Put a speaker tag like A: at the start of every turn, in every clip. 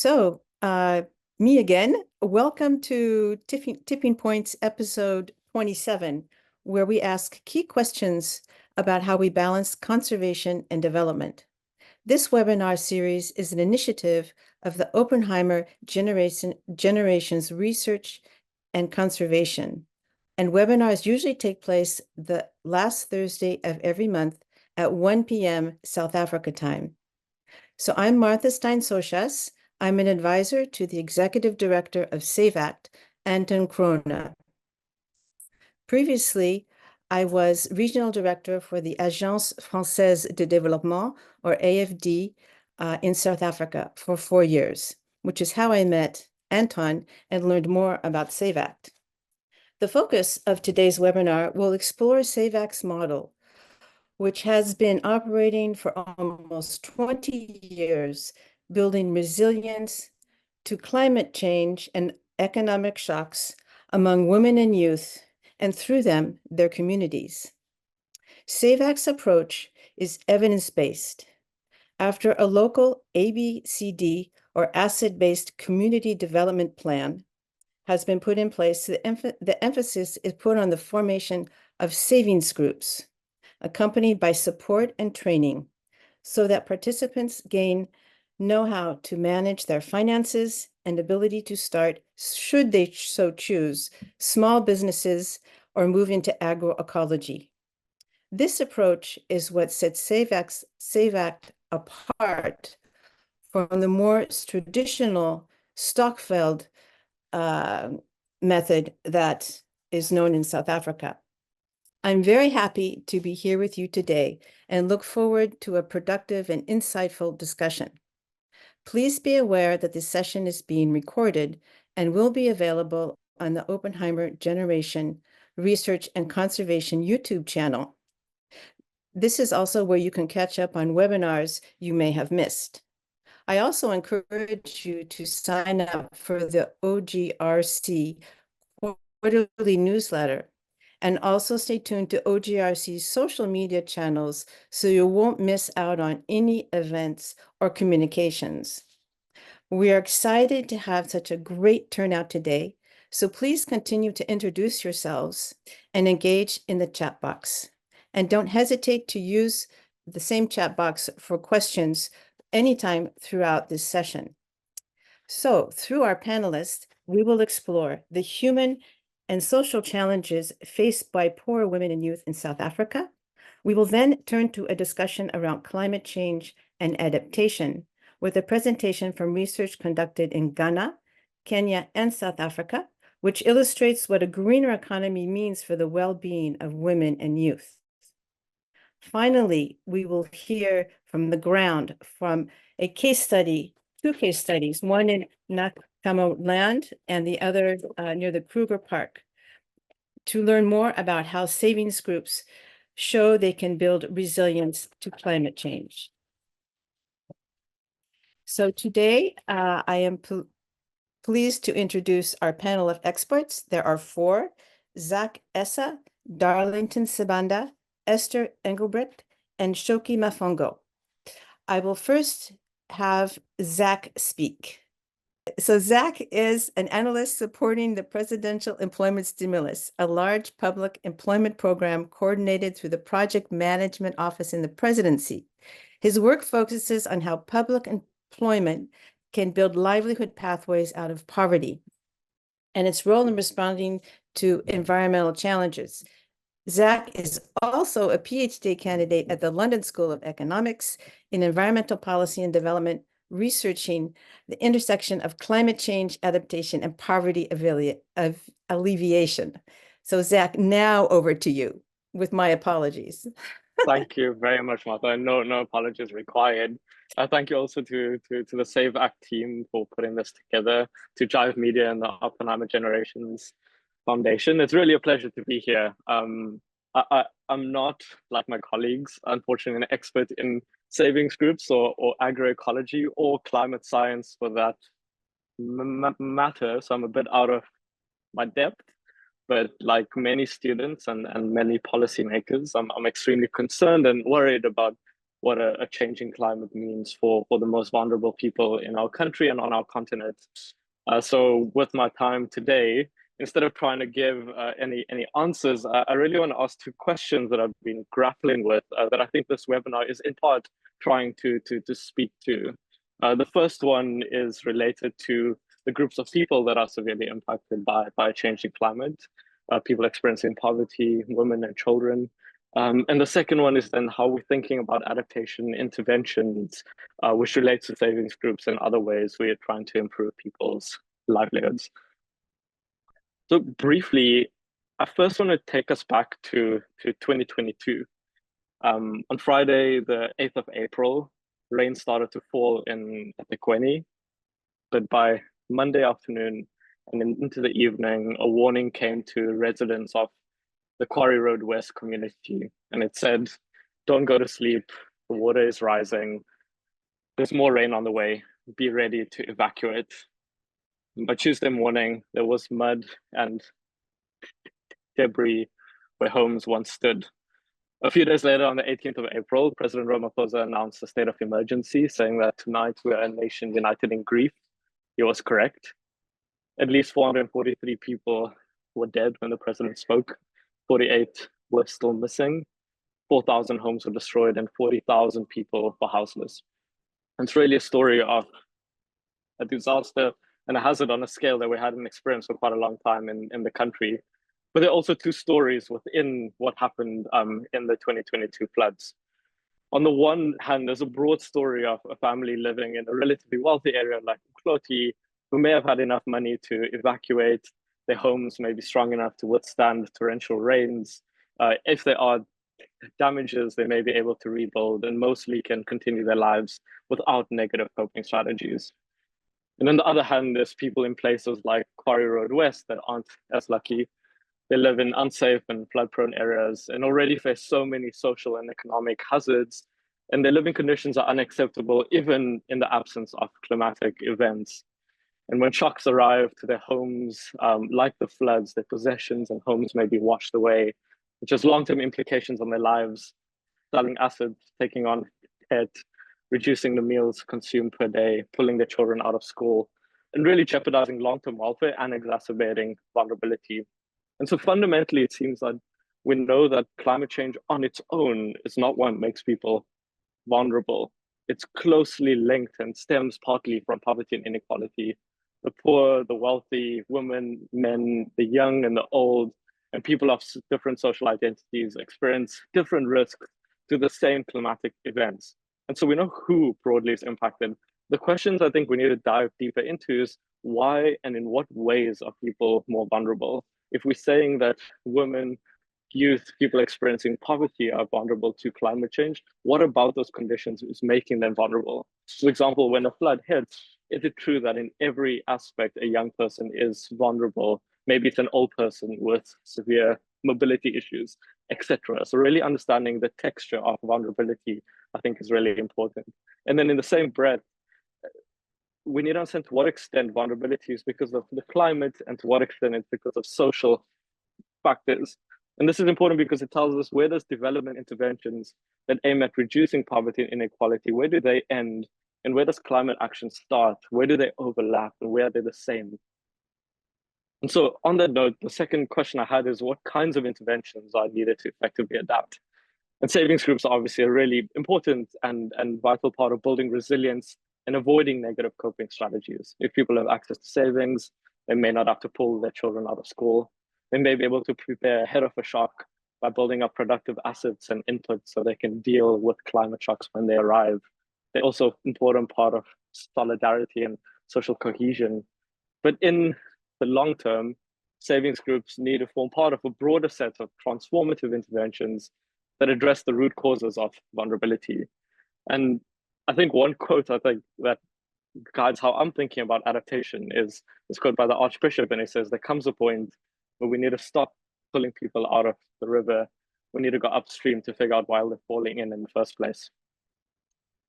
A: So, me again. Welcome to Tipping Points episode 27, where we ask key questions about how we balance conservation and development. This webinar series is an initiative of the Oppenheimer Generations Research and Conservation, and webinars usually take place the last Thursday of every month at 1 p.m. South Africa time. So I'm Martha Stein-Sochas. I'm an advisor to the Executive Director of SAVACT, Anton Krona. Previously, I was Regional Director for the Agence Française de Développement, or AFD, in South Africa for 4 years, which is how I met Anton and learned more about SAVACT. The focus of today's webinar will explore SAVACT's model, which has been operating for almost 20 years, building resilience to climate change and economic shocks among women and youth, and through them, their communities. SAVACT's approach is evidence-based. After a local ABCD or asset-based community development plan has been put in place, the emphasis is put on the formation of savings groups, accompanied by support and training, so that participants gain know-how to manage their finances and ability to start, should they so choose, small businesses or move into agroecology. This approach is what sets SAVACT apart from the more traditional Stockveld method that is known in South Africa. I'm very happy to be here with you today and look forward to a productive and insightful discussion. Please be aware that this session is being recorded and will be available on the Oppenheimer Generation Research and Conservation YouTube channel. This is also where you can catch up on webinars you may have missed. I also encourage you to sign up for the OGRC quarterly newsletter, and also stay tuned to OGRC's social media channels so you won't miss out on any events or communications. We are excited to have such a great turnout today, so please continue to introduce yourselves and engage in the chat box. And don't hesitate to use the same chat box for questions anytime throughout this session. So through our panelists, we will explore the human and social challenges faced by poor women and youth in South Africa. We will then turn to a discussion around climate change and adaptation with a presentation from research conducted in Ghana, Kenya, and South Africa, which illustrates what a greener economy means for the well-being of women and youth. Finally, we will hear from the ground from a case study, 2 case studies, one in Land and the other near the Kruger Park, to learn more about how savings groups show they can build resilience to climate change. So today, I am pleased to introduce our panel of experts. There are 4: Zach Essa, Darlington Sibanda, Esther Engelbrecht, and Shoki Mafogo. I will first have Zach speak. So Zach is an analyst supporting the Presidential Employment Stimulus, a large public employment program coordinated through the Project Management Office in the Presidency. His work focuses on how public employment can build livelihood pathways out of poverty and its role in responding to environmental challenges. Zach is also a PhD candidate at the London School of Economics in Environmental Policy and Development, researching the intersection of climate change, adaptation, and poverty alleviation. So Zach, now over to you, with my apologies.
B: Thank you very much, Martha. No apologies required. Thank you also to the SAVACT team for putting this together, to Jive Media and the Oppenheimer Generations Foundation. It's really a pleasure to be here. I'm not, like my colleagues, unfortunately, an expert in savings groups or agroecology or climate science for that matter, so I'm a bit out of my depth. But like many students and many policymakers, I'm extremely concerned and worried about what a changing climate means for the most vulnerable people in our country and on our continent. So with my time today, instead of trying to give any answers, I really want to ask two questions that I've been grappling with that I think this webinar is in part trying to speak to. The first one is related to the groups of people that are severely impacted by a changing climate, people experiencing poverty, women and children. And the second one is then how we're thinking about adaptation interventions, which relates to savings groups and other ways we are trying to improve people's livelihoods. So briefly, I first want to take us back to 2022. On Friday, the 8th of April, rain started to fall in eThekwini, but by Monday afternoon and into the evening, a warning came to residents of the Quarry Road West community, and it said, don't go to sleep, the water is rising, there's more rain on the way, be ready to evacuate. By Tuesday morning, there was mud and debris where homes once stood. A few days later, on the 18th of April, President Ramaphosa announced a state of emergency, saying that tonight we are a nation united in grief. He was correct. At least 443 people were dead when the president spoke. 48 were still missing. 4,000 homes were destroyed and 40,000 people were houseless. It's really a story of a disaster and a hazard on a scale that we hadn't experienced for quite a long time in the country. But there are also two stories within what happened in the 2022 floods. On the one hand, there's a broad story of a family living in a relatively wealthy area like Ukloti, who may have had enough money to evacuate. Their homes may be strong enough to withstand torrential rains. If there are damages, they may be able to rebuild and mostly can continue their lives without negative coping strategies. And on the other hand, there's people in places like Quarry Road West that aren't as lucky. They live in unsafe and flood-prone areas and already face so many social and economic hazards, and their living conditions are unacceptable even in the absence of climatic events. And when shocks arrive to their homes, like the floods, their possessions and homes may be washed away, which has long-term implications on their lives, selling assets, taking on debt, reducing the meals consumed per day, pulling their children out of school, and really jeopardizing long-term welfare and exacerbating vulnerability. And so fundamentally, it seems that we know that climate change on its own is not what makes people vulnerable. It's closely linked and stems partly from poverty and inequality. The poor, the wealthy, women, men, the young and the old, and people of different social identities experience different risks to the same climatic events. And so we know who broadly is impacted. The questions I think we need to dive deeper into is why and in what ways are people more vulnerable? If we're saying that women, youth, people experiencing poverty are vulnerable to climate change, what about those conditions is making them vulnerable? For example, when a flood hits, is it true that in every aspect a young person is vulnerable? Maybe it's an old person with severe mobility issues, etc. So really understanding the texture of vulnerability, I think, is really important. And then in the same breath, we need to understand to what extent vulnerability is because of the climate and to what extent it's because of social factors. And this is important because it tells us where does development interventions that aim at reducing poverty and inequality, where do they end? And where does climate action start? Where do they overlap and where are they the same? And so on that note, the second question I had is what kinds of interventions are needed to effectively adapt? And savings groups are obviously a really important and vital part of building resilience and avoiding negative coping strategies. If people have access to savings, they may not have to pull their children out of school. They may be able to prepare ahead of a shock by building up productive assets and inputs so they can deal with climate shocks when they arrive. They're also an important part of solidarity and social cohesion. But in the long term, savings groups need to form part of a broader set of transformative interventions that address the root causes of vulnerability. And I think one quote I think that guides how I'm thinking about adaptation is this quote by the Archbishop, and he says, there comes a point where we need to stop pulling people out of the river. We need to go upstream to figure out why they're falling in the first place.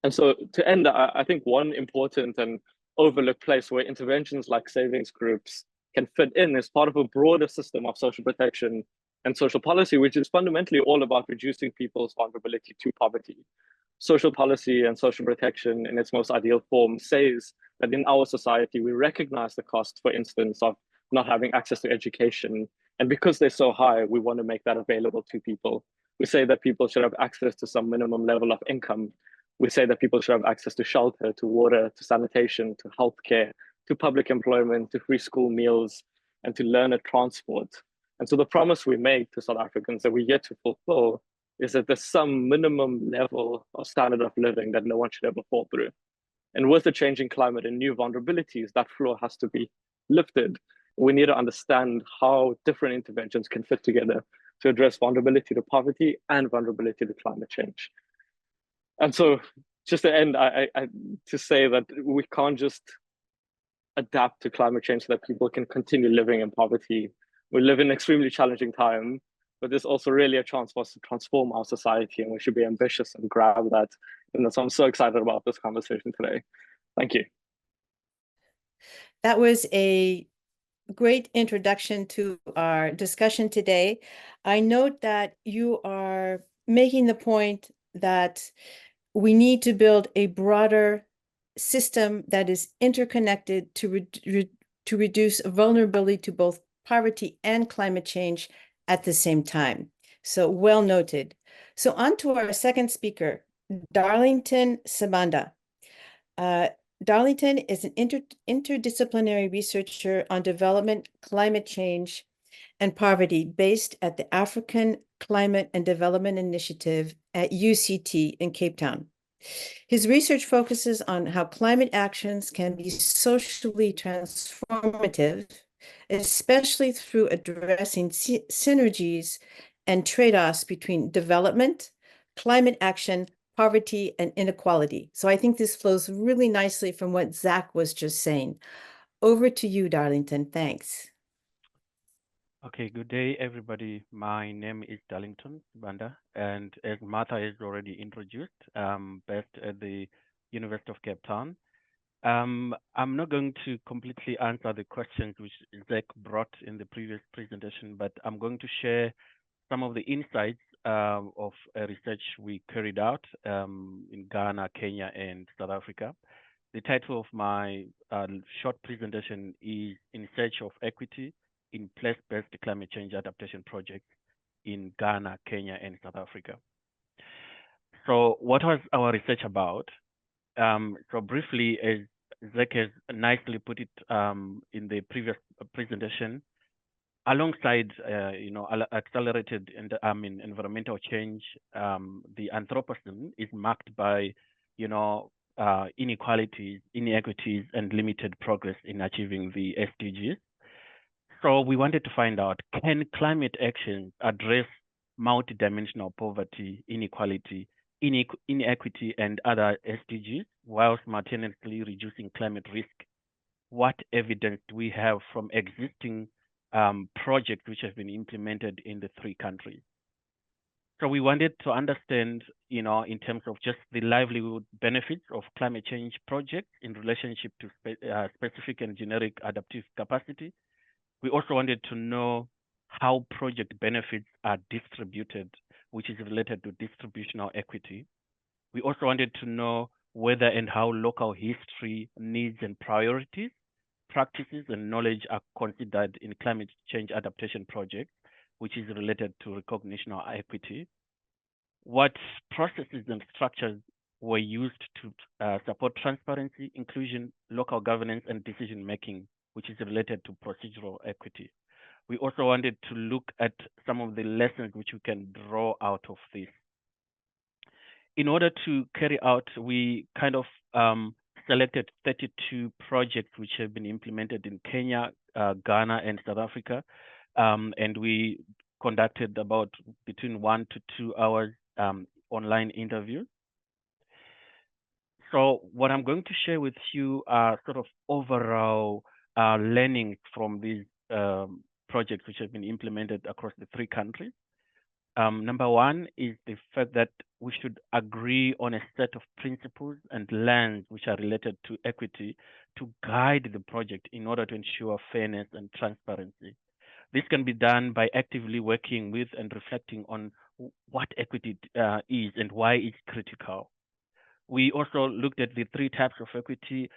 B: And so to end, I think one important and overlooked place where interventions like savings groups can fit in is part of a broader system of social protection and social policy, which is fundamentally all about reducing people's vulnerability to poverty. social policy and social protection in its most ideal form says that in our society, we recognize the cost, for instance, of not having access to education. And because they're so high, we want to make that available to people. We say that people should have access to some minimum level of income. We say that people should have access to shelter, to water, to sanitation, to healthcare, to public employment, to free school meals, and to learner transport. And so the promise we make to South Africans that we're yet to fulfill is that there's some minimum level of standard of living that no one should ever fall through. And with the changing climate and new vulnerabilities, that floor has to be lifted. We need to understand how different interventions can fit together to address vulnerability to poverty and vulnerability to climate change. And so just to end, to say that we can't just adapt to climate change so that people can continue living in poverty. We live in an extremely challenging time, but there's also really a chance for us to transform our society, and we should be ambitious and grab that. And so I'm so excited about this conversation today. Thank you.
A: That was a great introduction to our discussion today. I note that you are making the point that we need to build a broader system that is interconnected to reduce vulnerability to both poverty and climate change at the same time. So well noted. So on to our second speaker, Darlington Sibanda. Darlington is an interdisciplinary researcher on development, climate change, and poverty based at the African Climate and Development Initiative at UCT in Cape Town. His research focuses on how climate actions can be socially transformative, especially through addressing synergies and trade-offs between development, climate action, poverty, and inequality. So I think this flows really nicely from what Zach was just saying. Over to you, Darlington. Thanks.
C: Okay, good day, everybody. My name is Darlington Sibanda, and as Martha has already introduced, based at the University of Cape Town. I'm not going to completely answer the questions which Zach brought in the previous presentation, but I'm going to share some of the insights of a research we carried out in Ghana, Kenya, and South Africa. The title of my short presentation is In Search of Equity in Place-Based Climate Change Adaptation Projects in Ghana, Kenya, and South Africa. So what was our research about? So briefly, as Zach has nicely put it in the previous presentation, alongside accelerated environmental change, the Anthropocene is marked by inequalities, inequities, and limited progress in achieving the SDGs. So we wanted to find out, can climate action address multidimensional poverty, inequality, inequity, and other SDGs while simultaneously reducing climate risk? What evidence do we have from existing projects which have been implemented in the three countries? So we wanted to understand, in terms of just the livelihood benefits of climate change projects in relationship to specific and generic adaptive capacity. We also wanted to know how project benefits are distributed, which is related to distributional equity. We also wanted to know whether and how local history, needs, and priorities, practices, and knowledge are considered in climate change adaptation projects, which is related to recognition of equity. What processes and structures were used to support transparency, inclusion, local governance, and decision-making, which is related to procedural equity. We also wanted to look at some of the lessons which we can draw out of this. In order to carry out, we kind of selected 32 projects which have been implemented in Kenya, Ghana, and South Africa. And we conducted about between 1 to 2 hours online interviews. So what I'm going to share with you are sort of overall learnings from these projects which have been implemented across the three countries. Number one is the fact that we should agree on a set of principles and lens which are related to equity to guide the project in order to ensure fairness and transparency. This can be done by actively working with and reflecting on what equity is and why it's critical. We also looked at the three types of equity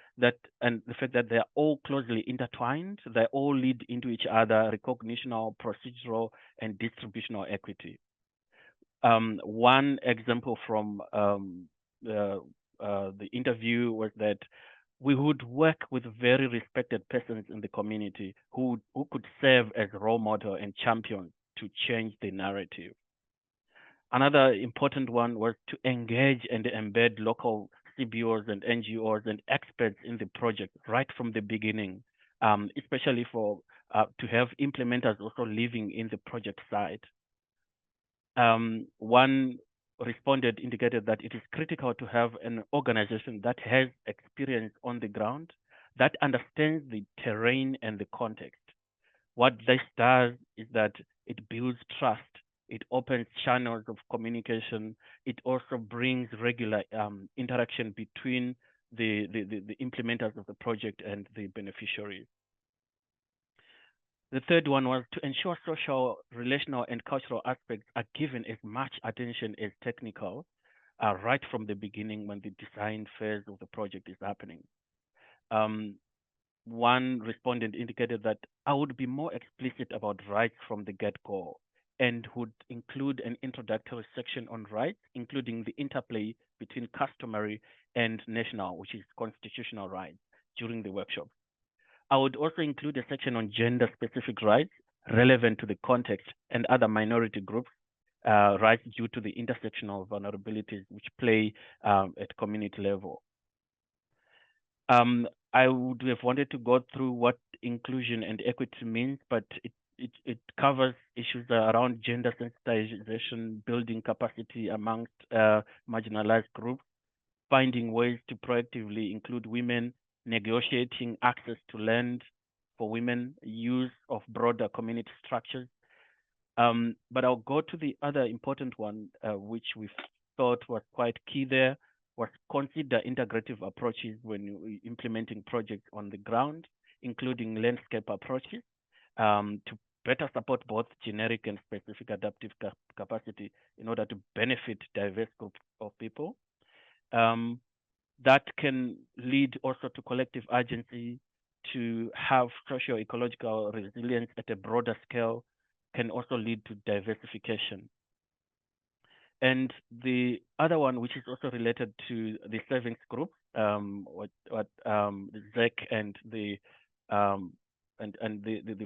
C: and the fact that they're all closely intertwined. They all lead into each other: recognitional, procedural, and distributional equity. One example from the interview was that we would work with very respected persons in the community who could serve as role model and champions to change the narrative. Another important one was to engage and embed local CBOs and NGOs and experts in the project right from the beginning, especially for to have implementers also living in the project site. One respondent indicated that it is critical to have an organization that has experience on the ground, that understands the terrain and the context. What this does is that it builds trust, it opens channels of communication, it also brings regular interaction between the implementers of the project and the beneficiaries. The third one was to ensure social, relational, and cultural aspects are given as much attention as technical, right from the beginning when the design phase of the project is happening. One respondent indicated that I would be more explicit about rights from the get-go and would include an introductory section on rights, including the interplay between customary and national, which is constitutional rights, during the workshop. I would also include a section on gender-specific rights relevant to the context and other minority groups' rights due to the intersectional vulnerabilities which play at community level. I would have wanted to go through what inclusion and equity means, but it covers issues around gender sensitization, building capacity amongst marginalized groups, finding ways to proactively include women, negotiating access to land for women, use of broader community structures. But I'll go to the other important one, which we thought was quite key there, was consider integrative approaches when you're implementing projects on the ground, including landscape approaches, to better support both generic and specific adaptive capacity in order to benefit diverse groups of people. That can lead also to collective agency, to have socio-ecological resilience at a broader scale, can also lead to diversification. And the other one, which is also related to the savings group, what Zach and the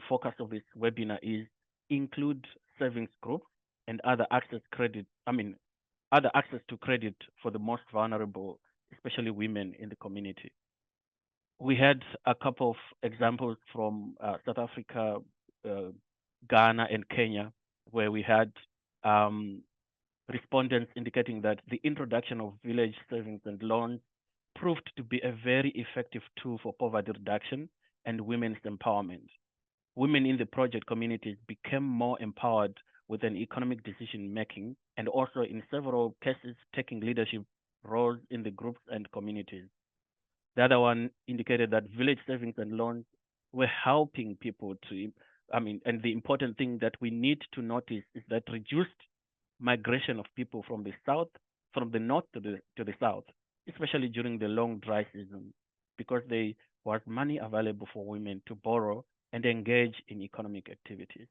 C: focus of this webinar is include savings group and other access to credit for the most vulnerable, especially women in the community. We had a couple of examples from South Africa, Ghana, and Kenya, where we had respondents indicating that the introduction of village savings and loans proved to be a very effective tool for poverty reduction and women's empowerment. Women in the project communities became more empowered with an economic decision making, and also in several cases taking leadership roles in the groups and communities. The other one indicated that village savings and loans were helping people to, and the important thing that we need to notice is that reduced migration of people from the north to the south, especially during the long dry season, because there was money available for women to borrow and engage in economic activities.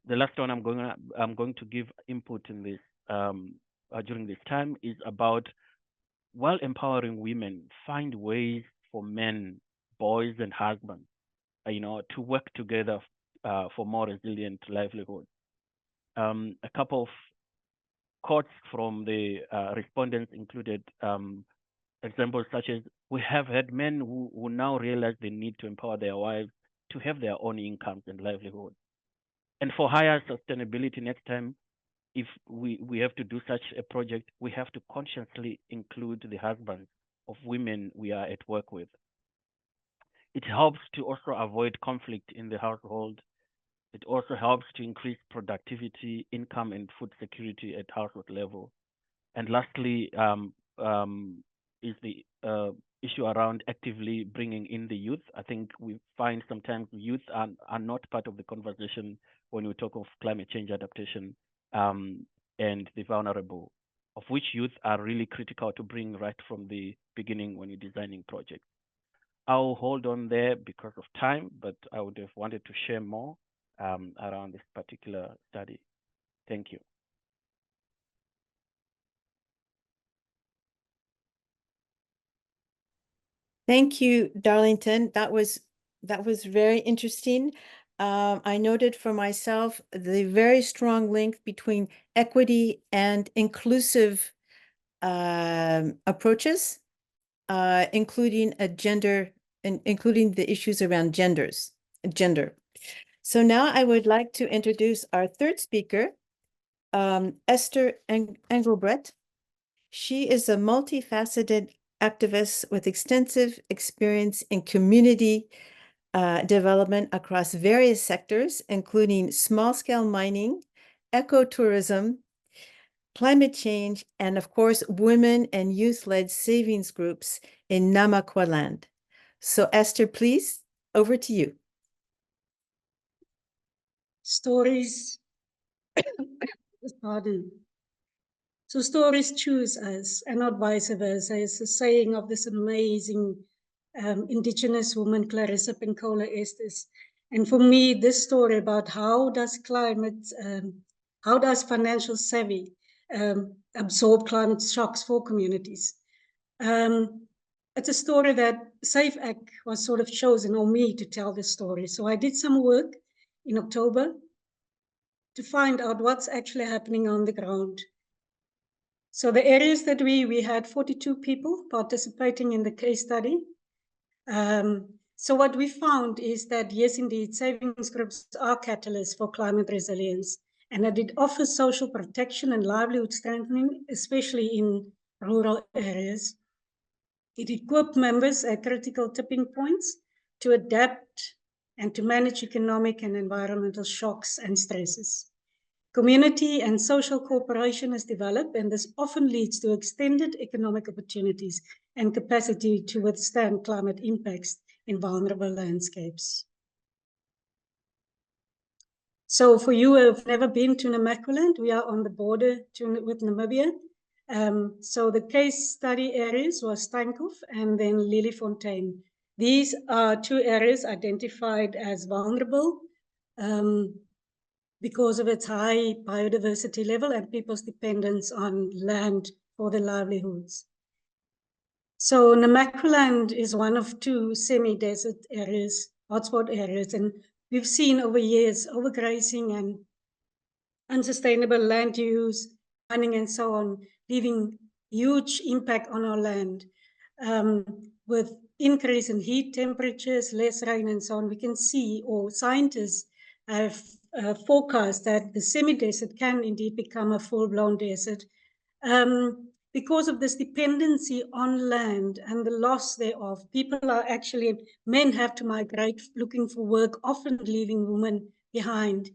C: The last one I'm going to give input in this during this time is about, while empowering women, find ways for men, boys, and husbands, to work together for more resilient livelihood. A couple of quotes from the respondents included examples such as, we have had men who now realize they need to empower their wives to have their own incomes and livelihood. And for higher sustainability next time, if we have to do such a project, we have to consciously include the husbands of women we are at work with. It helps to also avoid conflict in the household. It also helps to increase productivity, income, and food security at household level. And lastly, is the issue around actively bringing in the youth. I think we find sometimes youth are not part of the conversation when we talk of climate change adaptation and the vulnerable. of which youth are really critical to bring right from the beginning when you're designing projects. I'll hold on there because of time, but I would have wanted to share more around this particular study. Thank you.
A: Thank you, Darlington. That was very interesting. I noted for myself the very strong link between equity and inclusive approaches, including including the issues around gender. So now I would like to introduce our third speaker, Esther Engelbrecht. She is a multifaceted activist with extensive experience in community development across various sectors, including small-scale mining, ecotourism, climate change, and of course, women and youth-led savings groups in Namaqualand. So Esther, please, over to you.
D: Stories, pardon. So stories choose us and not vice versa. It's a saying of this amazing indigenous woman, Clarissa Pinkola Estes. And for me, this story about how does financial savvy absorb climate shocks for communities. It's a story that SafeAct was sort of chosen on me to tell this story. So I did some work in October to find out what's actually happening on the ground. So the areas that we had 42 people participating in the case study. So what we found is that, yes, indeed, savings groups are catalysts for climate resilience, and that it offers social protection and livelihood strengthening, especially in rural areas. It equips members at critical tipping points to adapt and to manage economic and environmental shocks and stresses. Community and social cooperation is developed, and this often leads to extended economic opportunities and capacity to withstand climate impacts in vulnerable landscapes. So for you who have never been to Namaqualand, we are on the border with Namibia. So the case study areas was Steenkop and then Lilifontein. These are two areas identified as vulnerable because of its high biodiversity level and people's dependence on land for their livelihoods. So Namaqualand is one of two semi-desert areas, hotspot areas, and we've seen over years overgrazing and unsustainable land use, mining and so on, leaving huge impact on our land. With increase in heat temperatures, less rain and so on, we can see, or scientists have forecast that the semi-desert can indeed become a full-blown desert. Because of this dependency on land and the loss thereof, people are actually, men have to migrate looking for work, often leaving women behind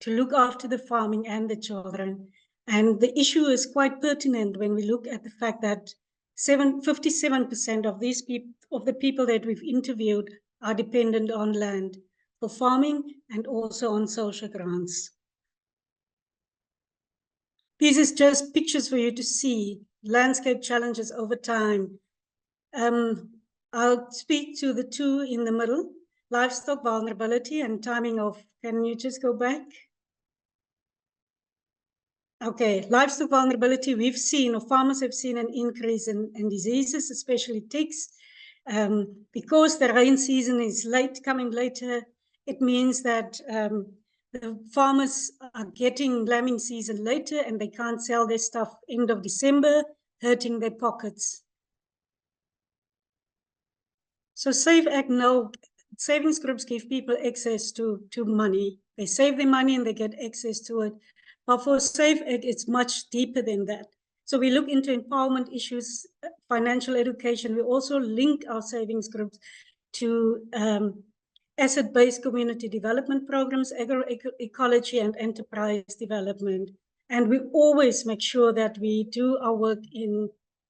D: to look after the farming and the children. And the issue is quite pertinent when we look at the fact that 57% of the people that we've interviewed are dependent on land for farming and also on social grants. This is just pictures for you to see landscape challenges over time. I'll speak to the two in the middle, livestock vulnerability and timing of, can you just go back? Okay, livestock vulnerability, we've seen, or farmers have seen an increase in diseases, especially ticks. Because the rain season is coming later, it means that the farmers are getting lambing season later and they can't sell their stuff end of December, hurting their pockets. So SafeAct now, savings groups give people access to money. They save their money and they get access to it. But for SafeAct, it's much deeper than that. So we look into empowerment issues, financial education. We also link our savings groups to asset-based community development programs, agroecology, and enterprise development. And we always make sure that we do our work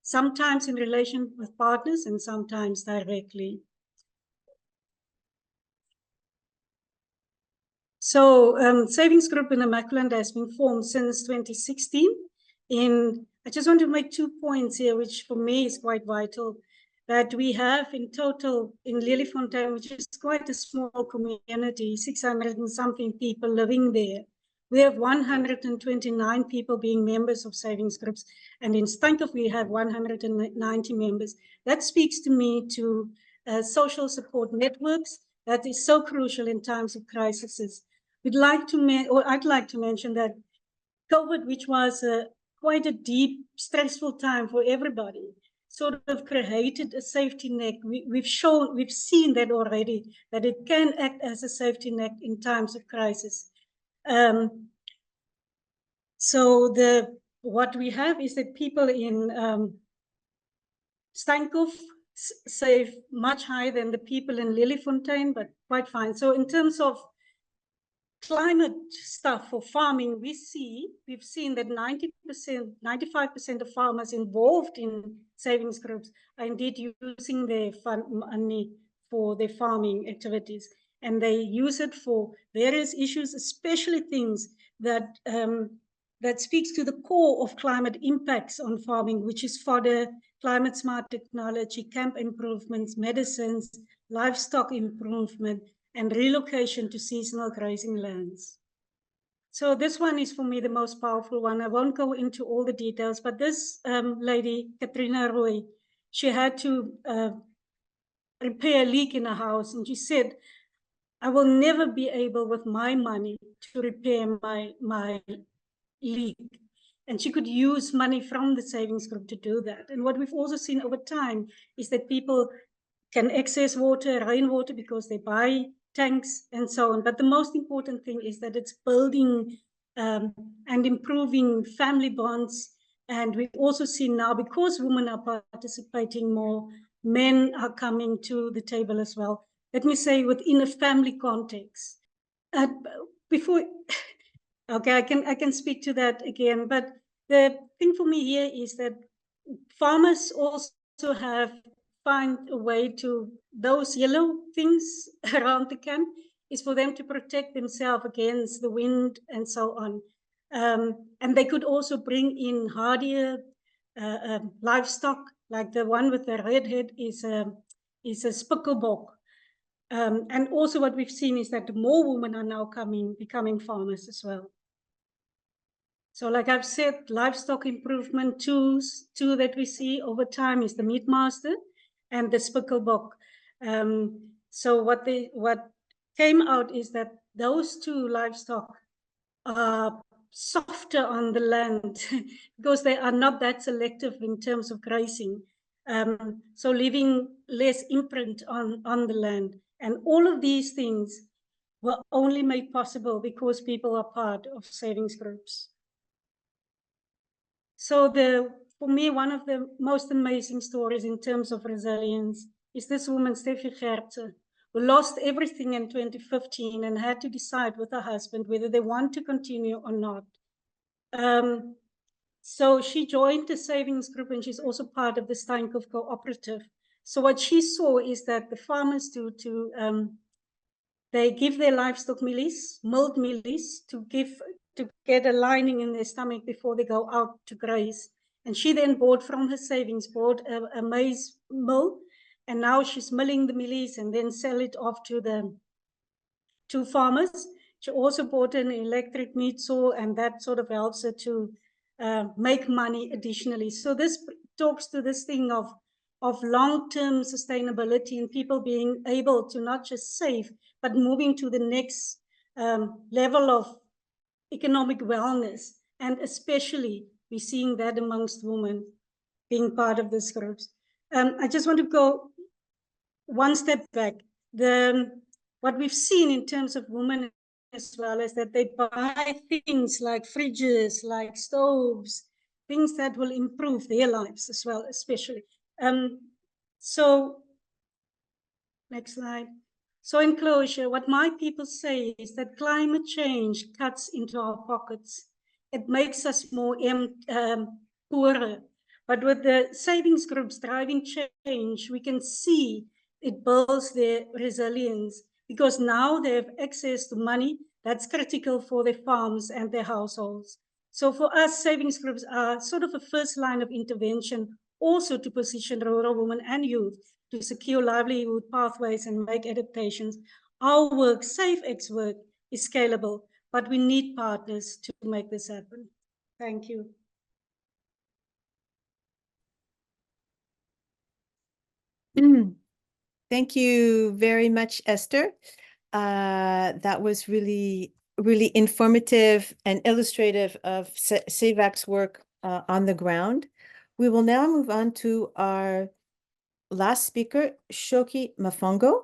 D: sometimes in relation with partners and sometimes directly. So savings group in Namaqualand has been formed since 2016 in I just want to make 2 points here, which for me is quite vital, that we have in total in Lelyfontein, which is quite a small community, 600 and something people living there. We have 129 people being members of savings groups, and in Steenkop we have 190 members. That speaks to me to social support networks that is so crucial in times of crises. I'd like to mention that COVID, which was quite a deep, stressful time for everybody, sort of created a safety net. We've seen that already, that it can act as a safety net in times of crisis. So what we have is that people in Steenkop save much higher than the people in Lelyfontein, but quite fine. So in terms of climate stuff for farming, we've seen that 95% of farmers involved in savings groups are indeed using their money for their farming activities, and they use it for various issues, especially things that that speaks to the core of climate impacts on farming, which is fodder, climate smart technology, camp improvements, medicines, livestock improvement, and relocation to seasonal grazing lands. So this one is for me the most powerful one. I won't go into all the details, but this lady, Katrina Roy, she had to repair a leak in her house, and she said, I will never be able with my money to repair my leak. And she could use money from the savings group to do that. And what we've also seen over time is that people can access water, rainwater, because they buy tanks and so on. But the most important thing is that it's building and improving family bonds. And we've also seen now, because women are participating more, men are coming to the table as well. Let me say within a family context. Okay, I can speak to that again. But the thing for me here is that farmers also find a way to, those yellow things around the camp is for them to protect themselves against the wind and so on. And they could also bring in hardier livestock, like the one with the red head is a spikkelbok. And also what we've seen is that more women are now becoming farmers as well. So like I've said, livestock improvement tools, two that we see over time is the meat master and the spikkelbok. So what came out is that those two livestock are softer on the land because they are not that selective in terms of grazing. So leaving less imprint on the land. And all of these things were only made possible because people are part of savings groups. So for me, one of the most amazing stories in terms of resilience is this woman, Steffi Gertze, who lost everything in 2015 and had to decide with her husband whether they want to continue or not. So she joined the savings group, and she's also part of the Steenkop cooperative. So what she saw is that the farmers they give their livestock mealies, milled mealies, to get a lining in their stomach before they go out to graze. And she then bought from her savings, bought a maize mill, and now she's milling the mealies and then sell it off to farmers. She also bought an electric meat saw, and that sort of helps her to make money additionally. So this talks to this thing of long-term sustainability and people being able to not just save, but moving to the next level of economic wellness. And especially we're seeing that amongst women being part of these groups. I just want to go one step back. What we've seen in terms of women as well is that they buy things like fridges, like stoves, things that will improve their lives as well, especially. So next slide. So in closure, what my people say is that climate change cuts into our pockets. It makes us more poorer. But with the savings groups driving change, we can see it builds their resilience, because now they have access to money that's critical for their farms and their households. So for us, savings groups are sort of a first line of intervention, also to position rural women and youth to secure livelihood pathways and make adaptations. Our work, SafeX work, is scalable, but we need partners to make this happen. Thank you.
A: Thank you very much, Esther. That was really informative and illustrative of SAVAC's work on the ground. We will now move on to our last speaker, Shoki Mafogo.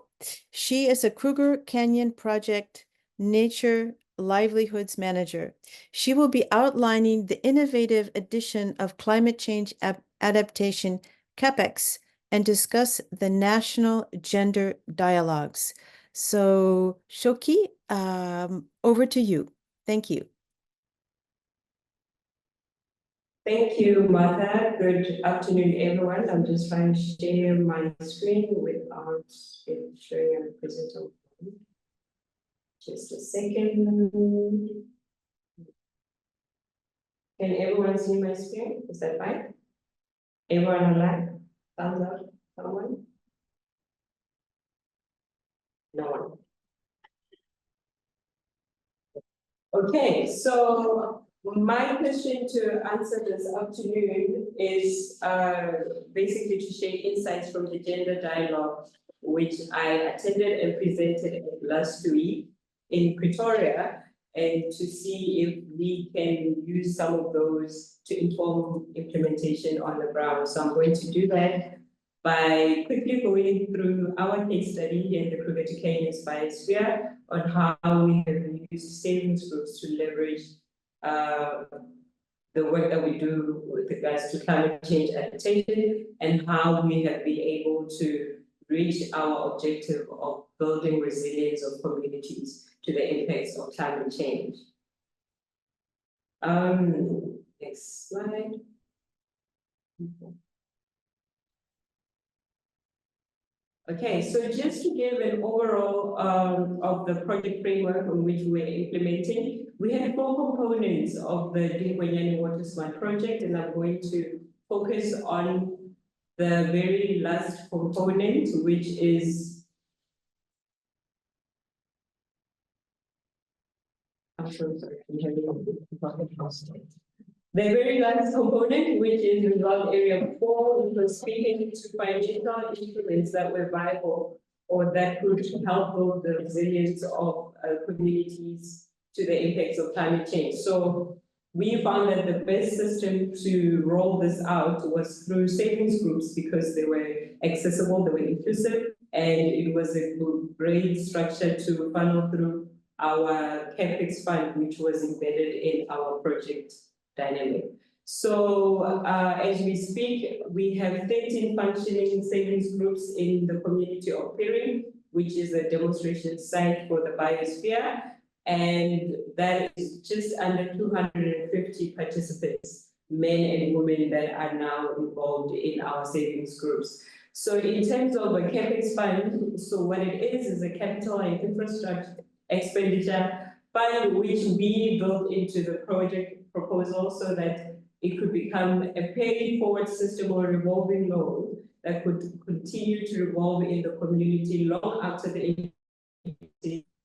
A: She is a Kruger Canyon Project Nature Livelihoods Manager. She will be outlining the innovative addition of climate change adaptation, CAPEX, and discuss the national gender dialogues. So, Shoki, over to you. Thank you.
E: Thank you, Martha. Good afternoon, everyone. I'm just trying to share my screen without it showing a presenter. Just a second. Can everyone see my screen? Is that fine? Everyone online? Thumbs up, someone? No one. Okay, so my question to answer this afternoon is basically to share insights from the gender dialogue, which I attended and presented last week in Pretoria, and to see if we can use some of those to inform implementation on the ground. So I'm going to do that by quickly going through our case study here in the Kruger to Kenyans biosphere on how we have used savings groups to leverage the work that we do with regards to climate change adaptation, and how we have been able to reach our objective of building resilience of communities to the impacts of climate change. Next slide. Okay, so just to give an overall of the project framework on which we're implementing, we had 4 components of the Dingwenyani Water Smart project, and I'm going to focus on the very last component, which is the very last component, which is result area 4, which was speaking to financial instruments that were viable or that could help build the resilience of communities to the impacts of climate change. So we found that the best system to roll this out was through savings groups, because they were accessible, they were inclusive, and it was a great structure to funnel through our CAPEX fund, which was embedded in our project dynamic. So as we speak, we have 13 functioning savings groups in the community of Piring, which is a demonstration site for the biosphere, and that is just under 250 participants, men and women that are now involved in our savings groups. So in terms of a CAPEX fund, so what it is a capital and infrastructure expenditure fund, which we built into the project proposal so that it could become a pay forward system or revolving loan that could continue to revolve in the community long after the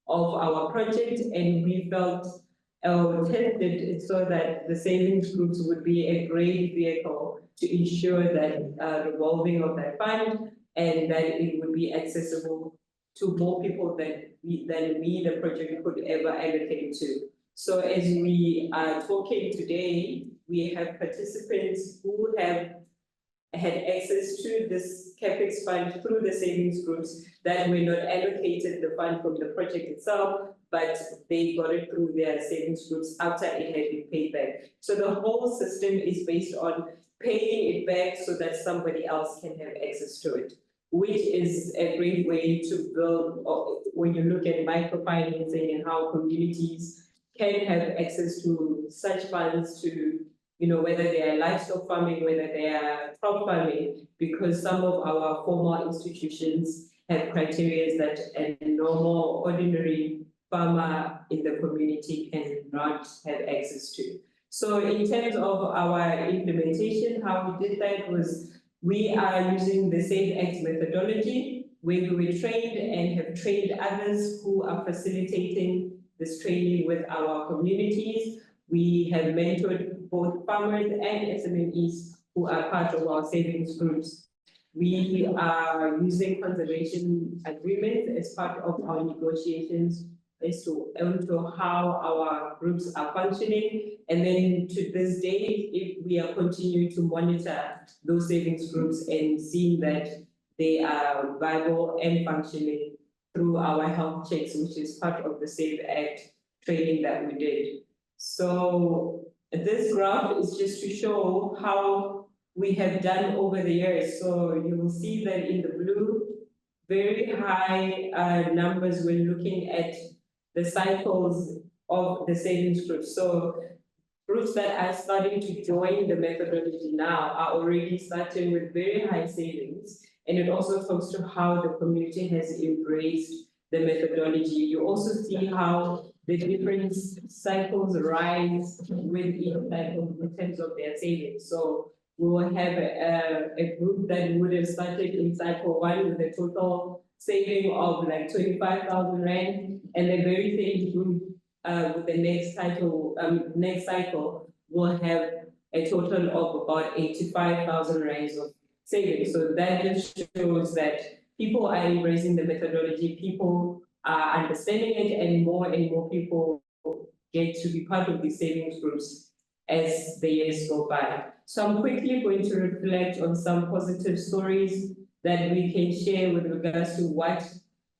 E: of our project. And we felt tested it so that the savings groups would be a great vehicle to ensure that revolving of that fund, and that it would be accessible to more people than we, the project, could ever allocate to. So as we are talking today, we have participants who have had access to this CAPEX fund through the savings groups that were not allocated the fund from the project itself, but they got it through their savings groups after it had been paid back. So the whole system is based on paying it back so that somebody else can have access to it, which is a great way to build, when you look at microfinancing and how communities can have access to such funds to, whether they are livestock farming, whether they are crop farming, because some of our formal institutions have criteria that a normal, ordinary farmer in the community cannot have access to. So in terms of our implementation, how we did that was we are using the Save Act methodology, where we were trained and have trained others who are facilitating this training with our communities. We have mentored both farmers and SMEs who are part of our savings groups. We are using conservation agreements as part of our negotiations as to how our groups are functioning. And then to this day, if we are continuing to monitor those savings groups and seeing that they are viable and functioning through our health checks, which is part of the Save Act training that we did. So this graph is just to show how we have done over the years. So you will see that in the blue, very high numbers when looking at the cycles of the savings groups. So groups that are starting to join the methodology now are already starting with very high savings. And it also talks to how the community has embraced the methodology. You also see how the different cycles rise with each cycle in terms of their savings. So we will have a group that would have started in cycle 1 with a total saving of like 25,000 Rand, and the very same group with the next cycle will have a total of about 85,000 Rands of savings. So that just shows that people are embracing the methodology, people are understanding it, and more people get to be part of these savings groups as the years go by. So I'm quickly going to reflect on some positive stories that we can share with regards to what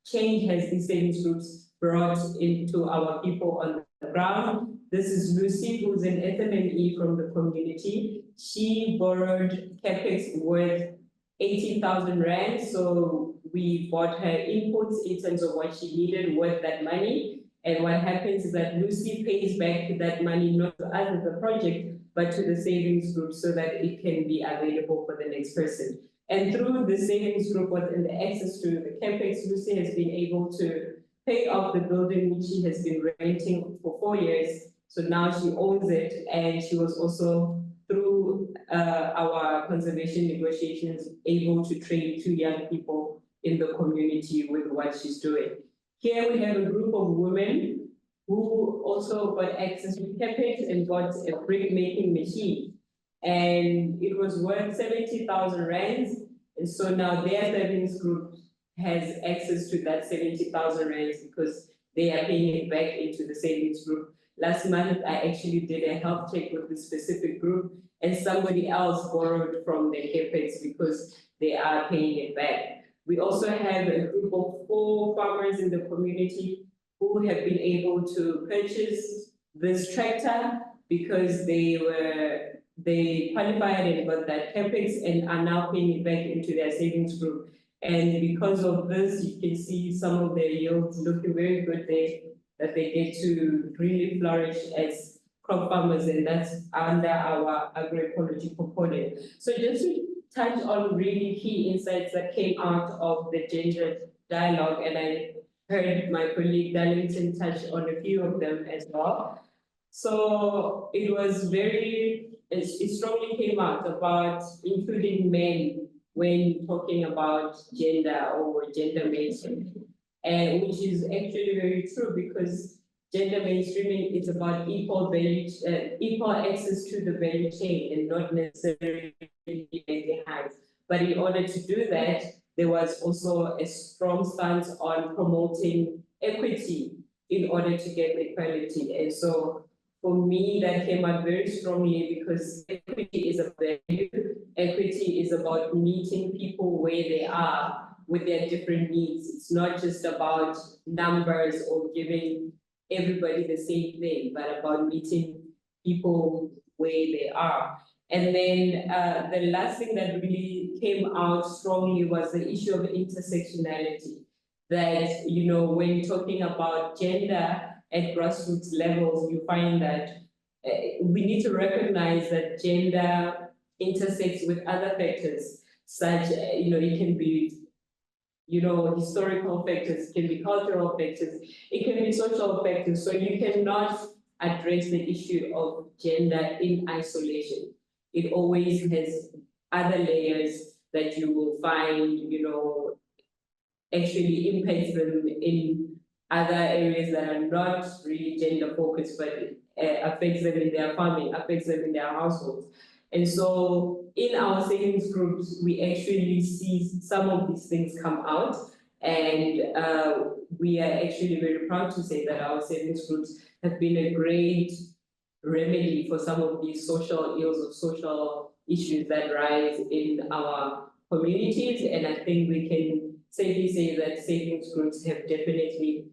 E: change has these savings groups brought into our people on the ground. This is Lucy, who's an SME from the community. She borrowed CapEx worth 80,000 Rand. So we bought her inputs in terms of what she needed worth that money. And what happens is that Lucy pays back that money not to us as a project, but to the savings group so that it can be available for the next person. And through the savings group and the access to the CapEx, Lucy has been able to pay off the building which she has been renting for 4 years. So now she owns it, and she was also, through our conservation negotiations, able to train 2 young people in the community with what she's doing. Here we have a group of women who also got access to CapEx and got a brick making machine. And it was worth 70,000 Rands. And so now their savings group has access to that 70,000 Rands because they are paying it back into the savings group. Last month, I actually did a health check with the specific group, and somebody else borrowed from their CapEx because they are paying it back. We also have a group of 4 farmers in the community who have been able to purchase this tractor because they qualified and got that CapEx and are now paying it back into their savings group. And because of this, you can see some of their yields looking very good there, that they get to really flourish as crop farmers, and that's under our agroecology component. So just to touch on really key insights that came out of the gender dialogue, and I heard my colleague Darlington touch on a few of them as well. So it was it strongly came out about including men when talking about gender or gender mainstreaming, and which is actually very true because gender mainstreaming is about equal access to the value chain and not necessarily the height. But in order to do that, there was also a strong stance on promoting equity in order to get equality. And so for me, that came out very strongly because equity is a value. Equity is about meeting people where they are with their different needs. It's not just about numbers or giving everybody the same thing, but about meeting people where they are. And then the last thing that really came out strongly was the issue of intersectionality. That, you know, when talking about gender at grassroots levels, you find that we need to recognize that gender intersects with other factors, such, you know, it can be, you know, historical factors, it can be cultural factors, it can be social factors. So you cannot address the issue of gender in isolation. It always has other layers that you will find, actually impacts them in other areas that are not really gender focused, but affects them in their family, affects them in their households. And so in our savings groups, we actually see some of these things come out. And we are actually very proud to say that our savings groups have been a great remedy for some of these social ills or social issues that rise in our communities. And I think we can safely say that savings groups have definitely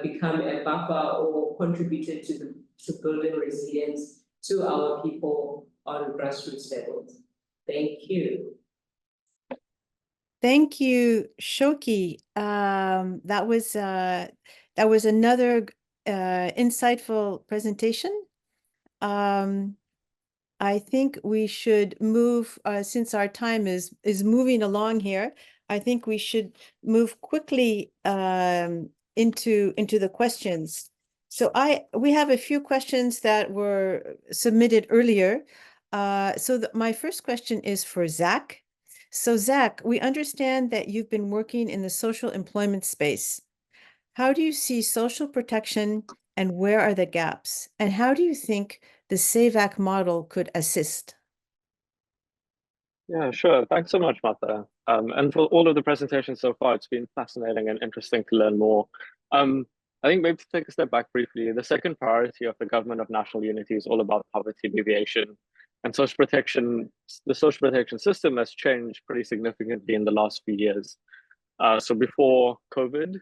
E: become a buffer or contributed to building resilience to our people on grassroots levels. Thank you.
A: Thank you, Shoki. That was another insightful presentation. I think we should move, since our time is moving along here, I think we should move quickly into the questions. So we have a few questions that were submitted earlier. So my first question is for Zach. So Zach, we understand that you've been working in the social employment space. How do you see social protection and where are the gaps? And how do you think the SAVAC model could assist?
B: Yeah, sure. Thanks so much, Martha. And for all of the presentations so far, it's been fascinating and interesting to learn more. I think maybe to take a step back briefly, the second priority of the Government of National Unity is all about poverty alleviation. And social protection, the social protection system has changed pretty significantly in the last few years. So before COVID,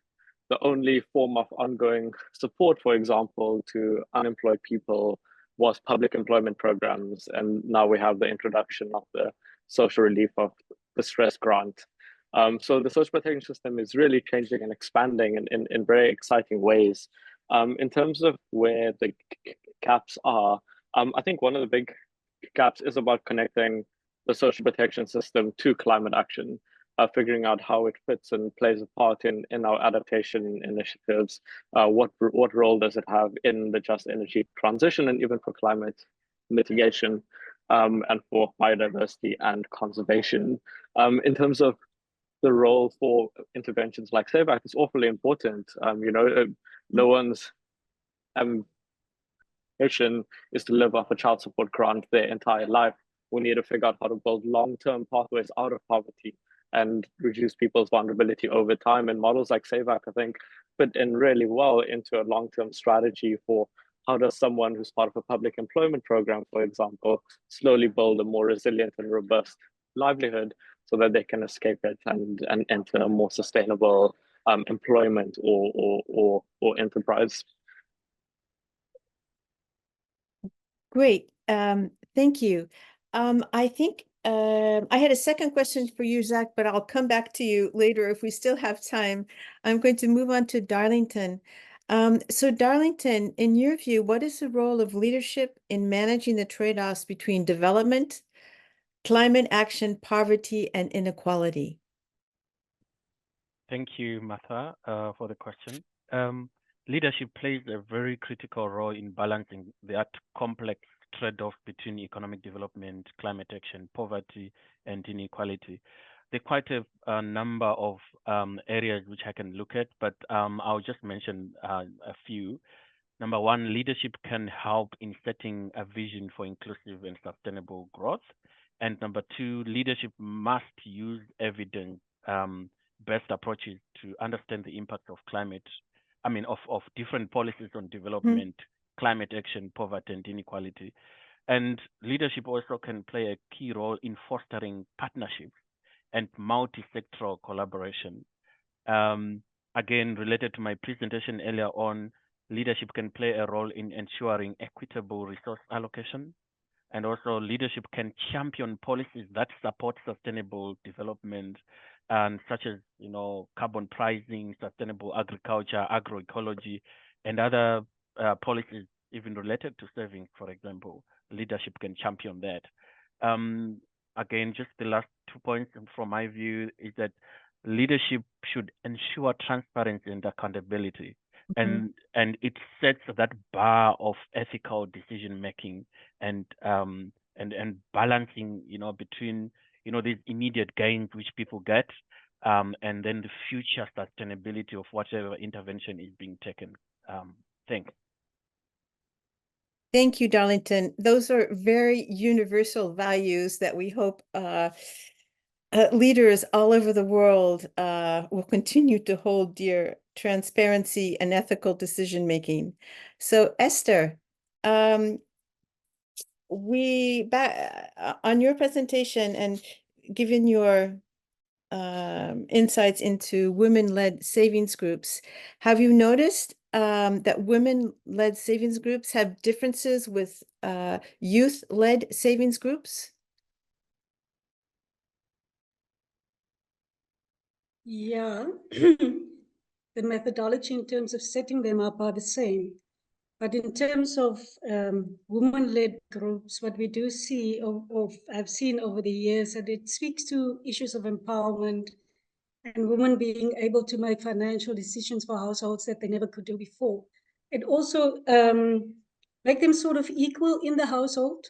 B: the only form of ongoing support, for example, to unemployed people was public employment programs. And now we have the introduction of the social relief of the stress grant. So the social protection system is really changing and expanding in very exciting ways. In terms of where the gaps are, I think one of the big gaps is about connecting the social protection system to climate action, figuring out how it fits and plays a part in our adaptation initiatives. What role does it have in the just energy transition and even for climate mitigation, and for biodiversity and conservation. In terms of the role for interventions like SAVAC, is awfully important. No one's mission is to live off a child support grant their entire life. We need to figure out how to build long-term pathways out of poverty and reduce people's vulnerability over time. And models like SAVAC, I think, fit in really well into a long-term strategy for how does someone who's part of a public employment program, for example, slowly build a more resilient and robust livelihood so that they can escape it and enter a more sustainable employment or enterprise.
A: Great. Thank you. I think I had a second question for you, Zach, but I'll come back to you later if we still have time. I'm going to move on to Darlington. So Darlington, in your view, what is the role of leadership in managing the trade-offs between development, climate action, poverty, and inequality?
C: Thank you, Martha, for the question. Leadership plays a very critical role in balancing that complex trade-off between economic development, climate action, poverty, and inequality. There are quite a number of areas which I can look at, but I'll just mention a few. Number one, leadership can help in setting a vision for inclusive and sustainable growth. And number two, leadership must use evidence, best approaches to understand the impact of of different policies on development, climate action, poverty, and inequality. And leadership also can play a key role in fostering partnerships and multi-sectoral collaboration. Again, related to my presentation earlier on, leadership can play a role in ensuring equitable resource allocation. And also leadership can champion policies that support sustainable development, and such as carbon pricing, sustainable agriculture, agroecology, and other policies even related to savings, for example. Leadership can champion that. Again, just the last 2 points from my view is that leadership should ensure transparency and accountability. and it sets that bar of ethical decision making and balancing, between these immediate gains which people get, and then the future sustainability of whatever intervention is being taken. Thanks.
A: Thank you, Darlington. Those are very universal values that we hope leaders all over the world will continue to hold dear: transparency and ethical decision-making. So Esther, on your presentation and given your insights into women-led savings groups, have you noticed that women-led savings groups have differences with youth-led savings groups?
D: Yeah, the methodology in terms of setting them up are the same. But in terms of women-led groups, what we do see, I've seen over the years, that it speaks to issues of empowerment and women being able to make financial decisions for households that they never could do before. It also make them sort of equal in the household.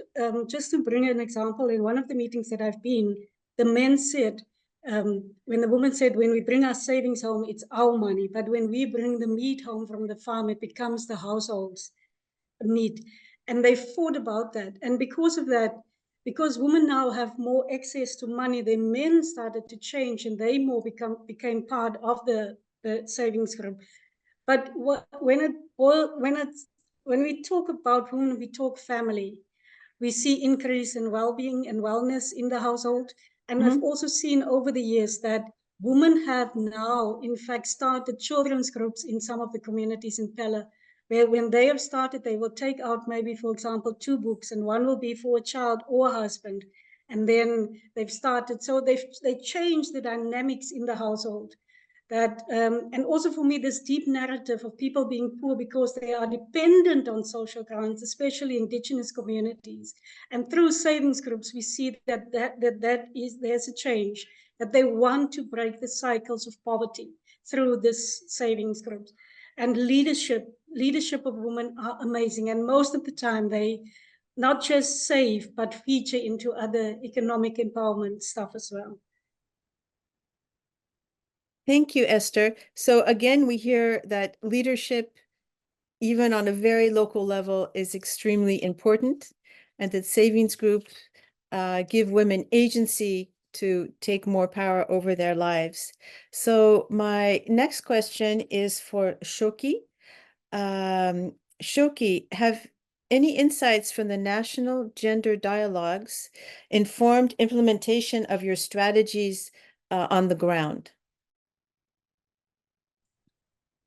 D: Just to bring an example, in one of the meetings that I've been, the men said, when the woman said, when we bring our savings home, it's our money. But when we bring the meat home from the farm, it becomes the household's meat. And they fought about that. And because of that, because women now have more access to money, the men started to change and they more became part of the savings group. But when we talk about women, we talk family. We see increase in well-being and wellness in the household. And I've also seen over the years that women have now, in fact, started children's groups in some of the communities in Pella, where when they have started, they will take out maybe, for example, 2 books, and one will be for a child or a husband. And then they've started, so they changed the dynamics in the household. That and also for me, this deep narrative of people being poor because they are dependent on social grants, especially indigenous communities. And through savings groups, we see that there's a change, that they want to break the cycles of poverty through this savings groups. And leadership of women are amazing. And most of the time they not just save, but feature into other economic empowerment stuff as well.
A: Thank you, Esther. So again, we hear that leadership, even on a very local level, is extremely important, and that savings groups give women agency to take more power over their lives. So my next question is for Shoki. Shoki, have any insights from the National Gender Dialogues informed implementation of your strategies on the ground?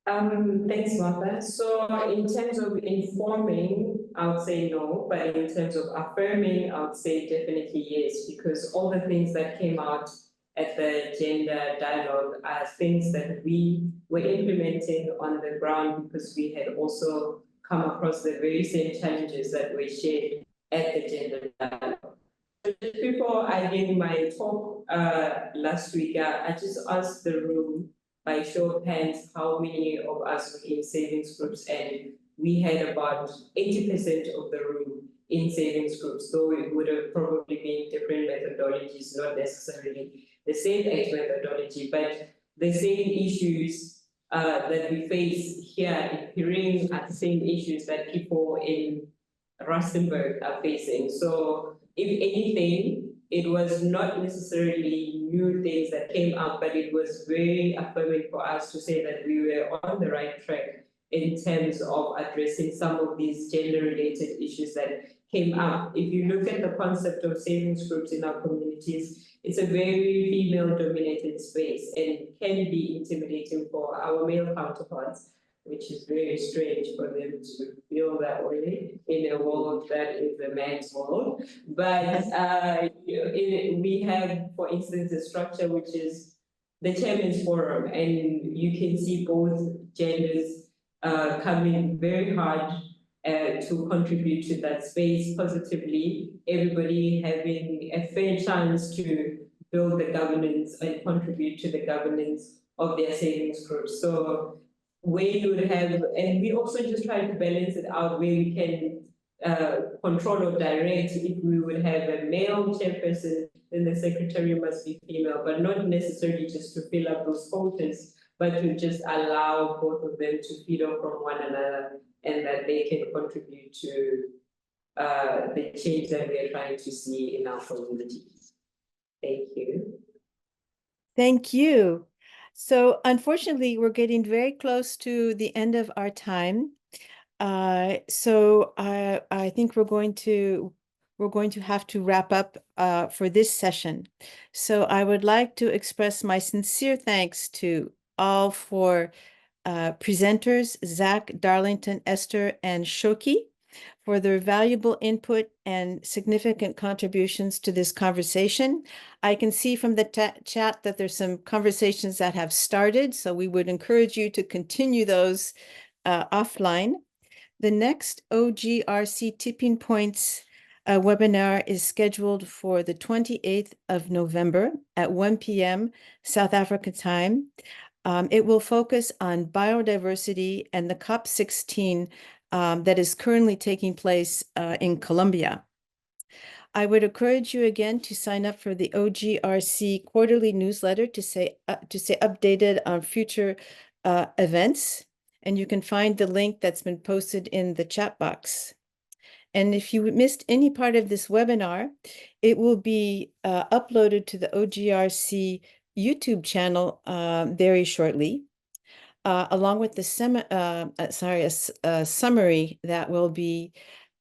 E: Thanks, Martha. So in terms of informing, I would say no, but in terms of affirming, I would say definitely yes, because all the things that came out at the gender dialogue are things that we were implementing on the ground, because we had also come across the very same challenges that were shared at the gender dialogue. Just before I gave my talk last week, I just asked the room by show of hands how many of us were in savings groups, and we had about 80% of the room in savings groups, though it would have probably been different methodologies, not necessarily the same methodology, but the same issues that we face here in Piring are the same issues that people in Rustenburg are facing. So if anything, it was not necessarily new things that came up, but it was very affirming for us to say that we were on the right track in terms of addressing some of these gender-related issues that came up. If you look at the concept of savings groups in our communities, it's a very female-dominated space and can be intimidating for our male counterparts, which is very strange for them to feel that way in a world that is a man's world. But we have, for instance, a structure which is the Chairman's Forum, and you can see both genders coming very hard to contribute to that space positively, everybody having a fair chance to build the governance and contribute to the governance of their savings groups. So where you would have, and we also just try to balance it out where we can control or direct. If we would have a male chairperson, then the secretary must be female, but not necessarily just to fill up those quotas, but to just allow both of them to feed off from one another and that they can contribute to the change that we are trying to see in our communities. Thank you.
A: Thank you. So unfortunately, we're getting very close to the end of our time. So I think we're going to have to wrap up for this session. So I would like to express my sincere thanks to all four presenters, Zach, Darlington, Esther, and Shoki, for their valuable input and significant contributions to this conversation. I can see from the chat that there's some conversations that have started, so we would encourage you to continue those offline. The next OGRC Tipping Points webinar is scheduled for the 28th of November at 1 p.m. South Africa time. It will focus on biodiversity and the COP16 that is currently taking place in Colombia. I would encourage you again to sign up for the OGRC quarterly newsletter to stay updated on future events. And you can find the link that's been posted in the chat box. And if you missed any part of this webinar, it will be uploaded to the OGRC YouTube channel very shortly, along with the summary that will be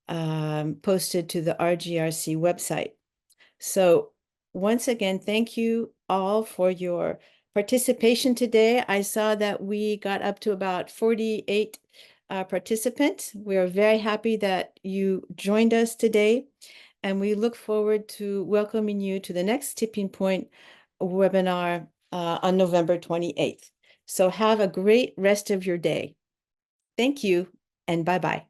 A: posted to the RGRC website. So once again, thank you all for your participation today. I saw that we got up to about 48 participants. We are very happy that you joined us today, and we look forward to welcoming you to the next Tipping Point webinar on November 28th. So have a great rest of your day. Thank you, and bye-bye.